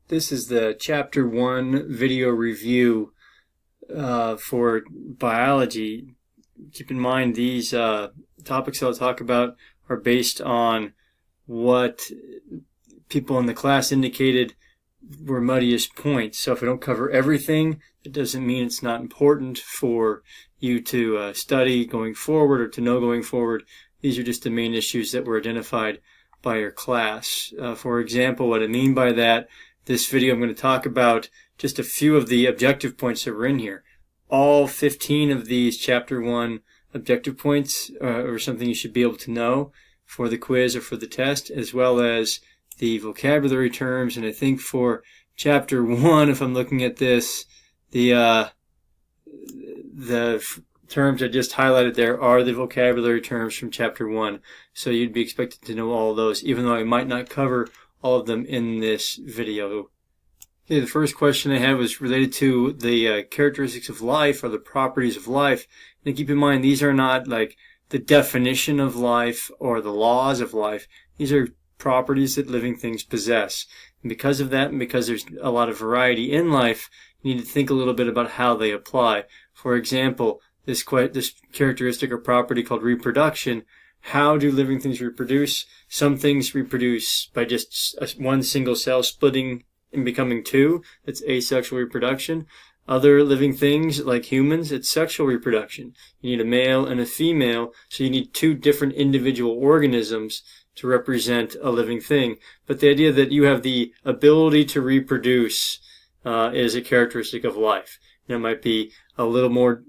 This is the Chapter 1 video review for biology. Keep in mind these topics I'll talk about are based on what people in the class indicated were muddiest points. So if I don't cover everything, it doesn't mean it's not important for you to study going forward or to know going forward. These are just the main issues that were identified by your class. For example, what I mean by that, this video I'm going to talk about just a few of the objective points that were in here. All 15 of these Chapter 1 objective points are something you should be able to know for the quiz or for the test, as well as the vocabulary terms. And I think for Chapter 1, if I'm looking at this, the terms I just highlighted there are the vocabulary terms from Chapter 1. So you'd be expected to know all of those, even though I might not cover all of them in this video. Okay, the first question I had was related to the characteristics of life or the properties of life. And keep in mind, these are not like the definition of life or the laws of life. These are properties that living things possess. And because of that, and because there's a lot of variety in life, you need to think a little bit about how they apply. For example, this characteristic or property called reproduction. How do living things reproduce? Some things reproduce by just one single cell splitting and becoming two. That's asexual reproduction. Other living things, like humans, it's sexual reproduction. You need a male and a female, so you need two different individual organisms to represent a living thing. But the idea that you have the ability to reproduce is a characteristic of life. And it might be a little more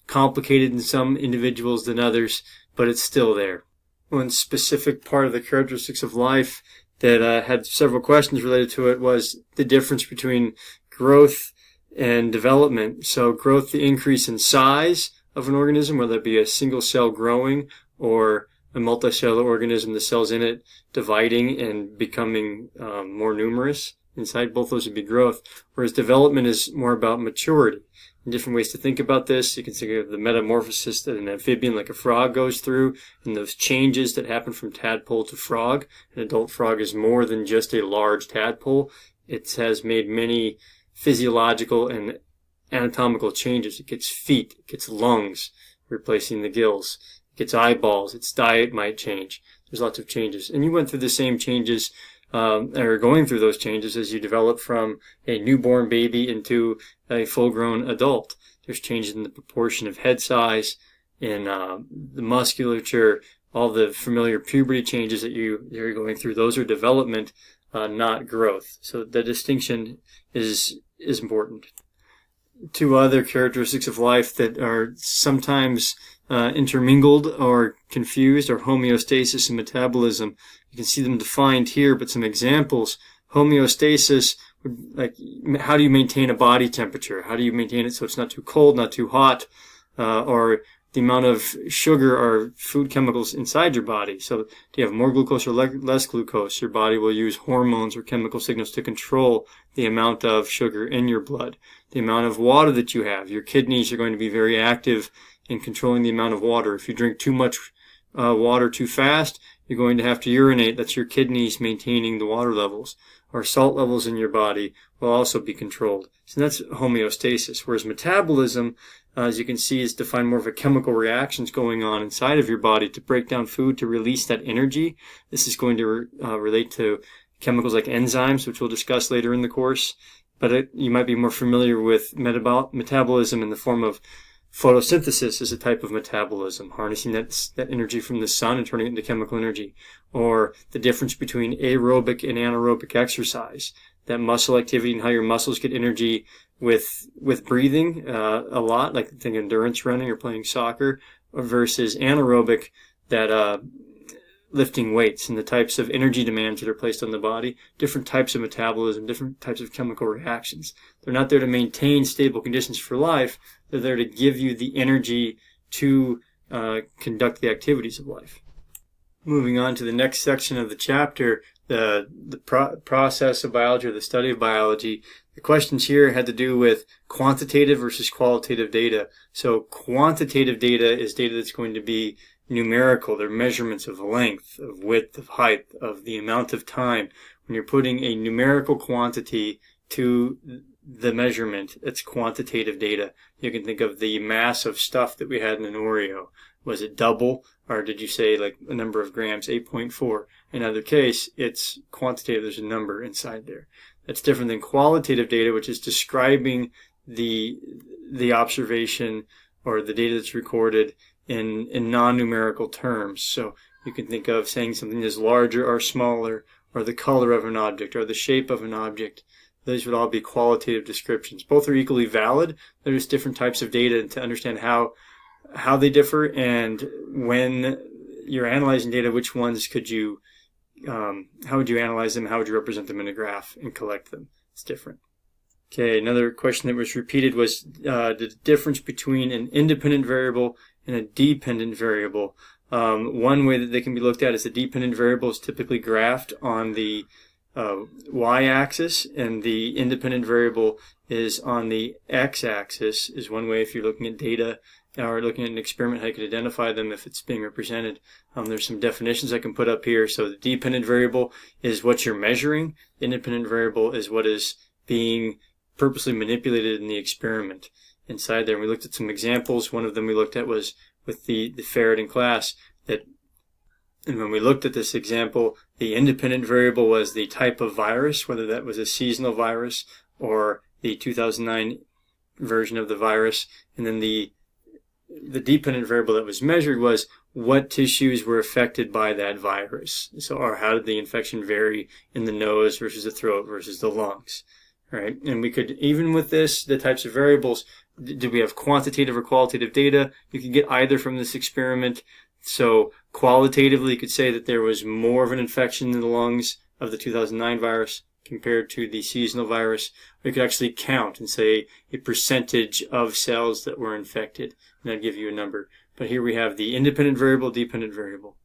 complicated in some individuals than others, but it's still there. One specific part of the characteristics of life that had several questions related to it was the difference between growth and development. So growth, the increase in size of an organism, whether it be a single cell growing or a multicellular organism, the cells in it dividing and becoming more numerous inside. Both those would be growth. Whereas development is more about maturity. And different ways to think about this. You can think of the metamorphosis that an amphibian like a frog goes through, and those changes that happen from tadpole to frog. An adult frog is more than just a large tadpole. It has made many physiological and anatomical changes. It gets feet, it gets lungs, replacing the gills. It gets eyeballs, its diet might change. There's lots of changes. And you went through the same changes or going through those changes as you develop from a newborn baby into a full-grown adult. There's changes in the proportion of head size, in the musculature, all the familiar puberty changes that you're going through. Those are development, not growth. So the distinction is important. Two other characteristics of life that are sometimes intermingled or confused are homeostasis and metabolism. You can see them defined here, but some examples. Homeostasis, like how do you maintain a body temperature? How do you maintain it so it's not too cold, not too hot, or the amount of sugar or food chemicals inside your body. So do you have more glucose or less glucose? Your body will use hormones or chemical signals to control the amount of sugar in your blood. The amount of water that you have. Your kidneys are going to be very active in controlling the amount of water. If you drink too much water too fast, you're going to have to urinate. That's your kidneys maintaining the water levels. Or salt levels in your body will also be controlled. So that's homeostasis. Whereas metabolism, as you can see, is defined more of a chemical reactions going on inside of your body to break down food, to release that energy. This is going to relate to chemicals like enzymes, which we'll discuss later in the course. But you might be more familiar with metabolism in the form of photosynthesis is a type of metabolism, harnessing that energy from the sun and turning it into chemical energy. Or the difference between aerobic and anaerobic exercise, that muscle activity and how your muscles get energy with breathing a lot, like think endurance running or playing soccer, versus anaerobic, that lifting weights and the types of energy demands that are placed on the body, different types of metabolism, different types of chemical reactions. They're not there to maintain stable conditions for life. They're there to give you the energy to conduct the activities of life. Moving on to the next section of the chapter, the process of biology or the study of biology. The questions here had to do with quantitative versus qualitative data. So quantitative data is data that's going to be numerical. They're measurements of length, of width, of height, of the amount of time. when you're putting a numerical quantity to the measurement, it's quantitative data. You can think of the mass of stuff that we had in an Oreo. Was it double, or did you say like a number of grams, 8.4? In either case, it's quantitative. There's a number inside there. That's different than qualitative data, which is describing the observation or the data that's recorded in non-numerical terms. So you can think of saying something is larger or smaller, or the color of an object, or the shape of an object. Those would all be qualitative descriptions. Both are equally valid. They're just different types of data, and to understand how they differ, and when you're analyzing data, which ones could you, how would you analyze them? How would you represent them in a graph and collect them? It's different. Okay, another question that was repeated was the difference between an independent variable and a dependent variable. One way that they can be looked at is the dependent variable is typically graphed on the y-axis, and the independent variable is on the x-axis, is one way if you're looking at data or looking at an experiment, how you could identify them if it's being represented. There's some definitions I can put up here. So the dependent variable is what you're measuring. The independent variable is what is being purposely manipulated in the experiment inside there. And we looked at some examples. One of them we looked at was with the ferret in class. And when we looked at this example, the independent variable was the type of virus, whether that was a seasonal virus or the 2009 version of the virus. And then the dependent variable that was measured was what tissues were affected by that virus. So, or how did the infection vary in the nose versus the throat versus the lungs, right? And we could, even with this, the types of variables, did we have quantitative or qualitative data? You could get either from this experiment. So qualitatively, you could say that there was more of an infection in the lungs of the 2009 virus compared to the seasonal virus. We could actually count and say a percentage of cells that were infected, and that'd give you a number. But here we have the independent variable, dependent variable.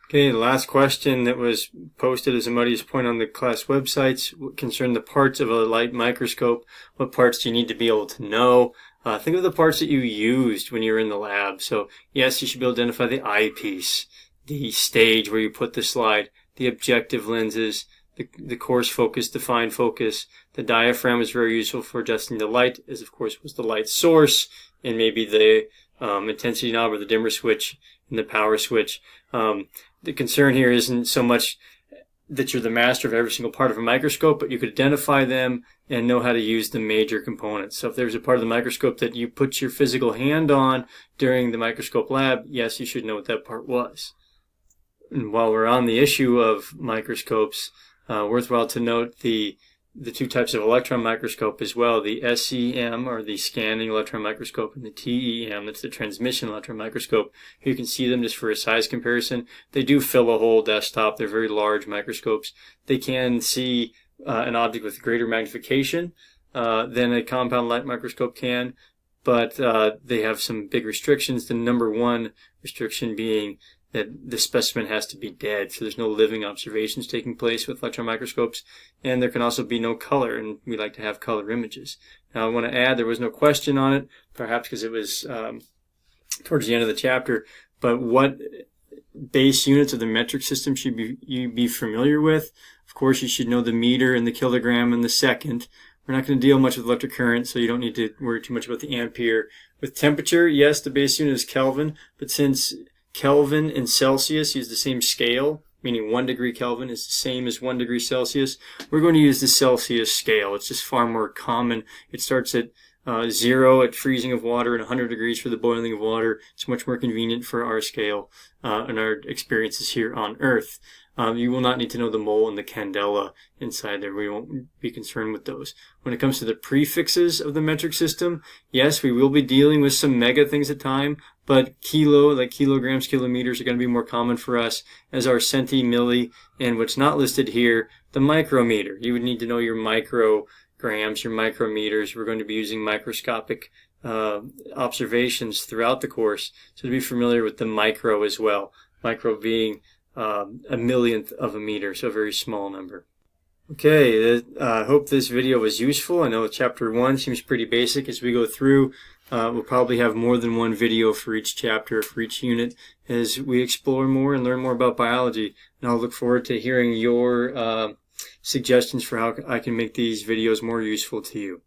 Okay, the last question that was posted as a muddiest point on the class websites concerned the parts of a light microscope. What parts do you need to be able to know? Think of the parts that you used when you were in the lab. So yes, you should be able to identify the eyepiece, the stage where you put the slide, the objective lenses, the coarse focus, the fine focus. The diaphragm is very useful for adjusting the light, as of course was the light source, and maybe the intensity knob or the dimmer switch and the power switch. The concern here isn't so much that you're the master of every single part of a microscope, but you could identify them and know how to use the major components. So if there's a part of the microscope that you put your physical hand on during the microscope lab, yes, you should know what that part was. And while we're on the issue of microscopes, worthwhile to note the two types of electron microscope as well, the SEM, or the scanning electron microscope, and the TEM, that's the transmission electron microscope. Here you can see them just for a size comparison. They do fill a whole desktop. They're very large microscopes. They can see an object with greater magnification than a compound light microscope can, but they have some big restrictions. The number one restriction being that the specimen has to be dead, so there's no living observations taking place with electron microscopes, and there can also be no color, and we like to have color images. Now I want to add, there was no question on it, perhaps because it was towards the end of the chapter, but what base units of the metric system should you be familiar with? Of course, you should know the meter and the kilogram and the second. We're not going to deal much with electric current, so you don't need to worry too much about the ampere. With temperature, yes, the base unit is Kelvin, but since Kelvin and Celsius use the same scale, meaning 1 degree Kelvin is the same as 1 degree Celsius, we're going to use the Celsius scale. It's just far more common. It starts at 0 at freezing of water and 100 degrees for the boiling of water. It's much more convenient for our scale and our experiences here on Earth. You will not need to know the mole and the candela inside there. We won't be concerned with those. When it comes to the prefixes of the metric system, yes, we will be dealing with some mega things at time, but kilo, like kilograms, kilometers, are going to be more common for us, as are centi, milli, and what's not listed here, the micrometer. You would need to know your micrograms, your micrometers. We're going to be using microscopic observations throughout the course, so to be familiar with the micro as well. Micro being a millionth of a meter, so a very small number. Okay, I hope this video was useful. I know chapter 1 seems pretty basic. As we go through, we'll probably have more than one video for each chapter, for each unit, as we explore more and learn more about biology. And I'll look forward to hearing your suggestions for how I can make these videos more useful to you.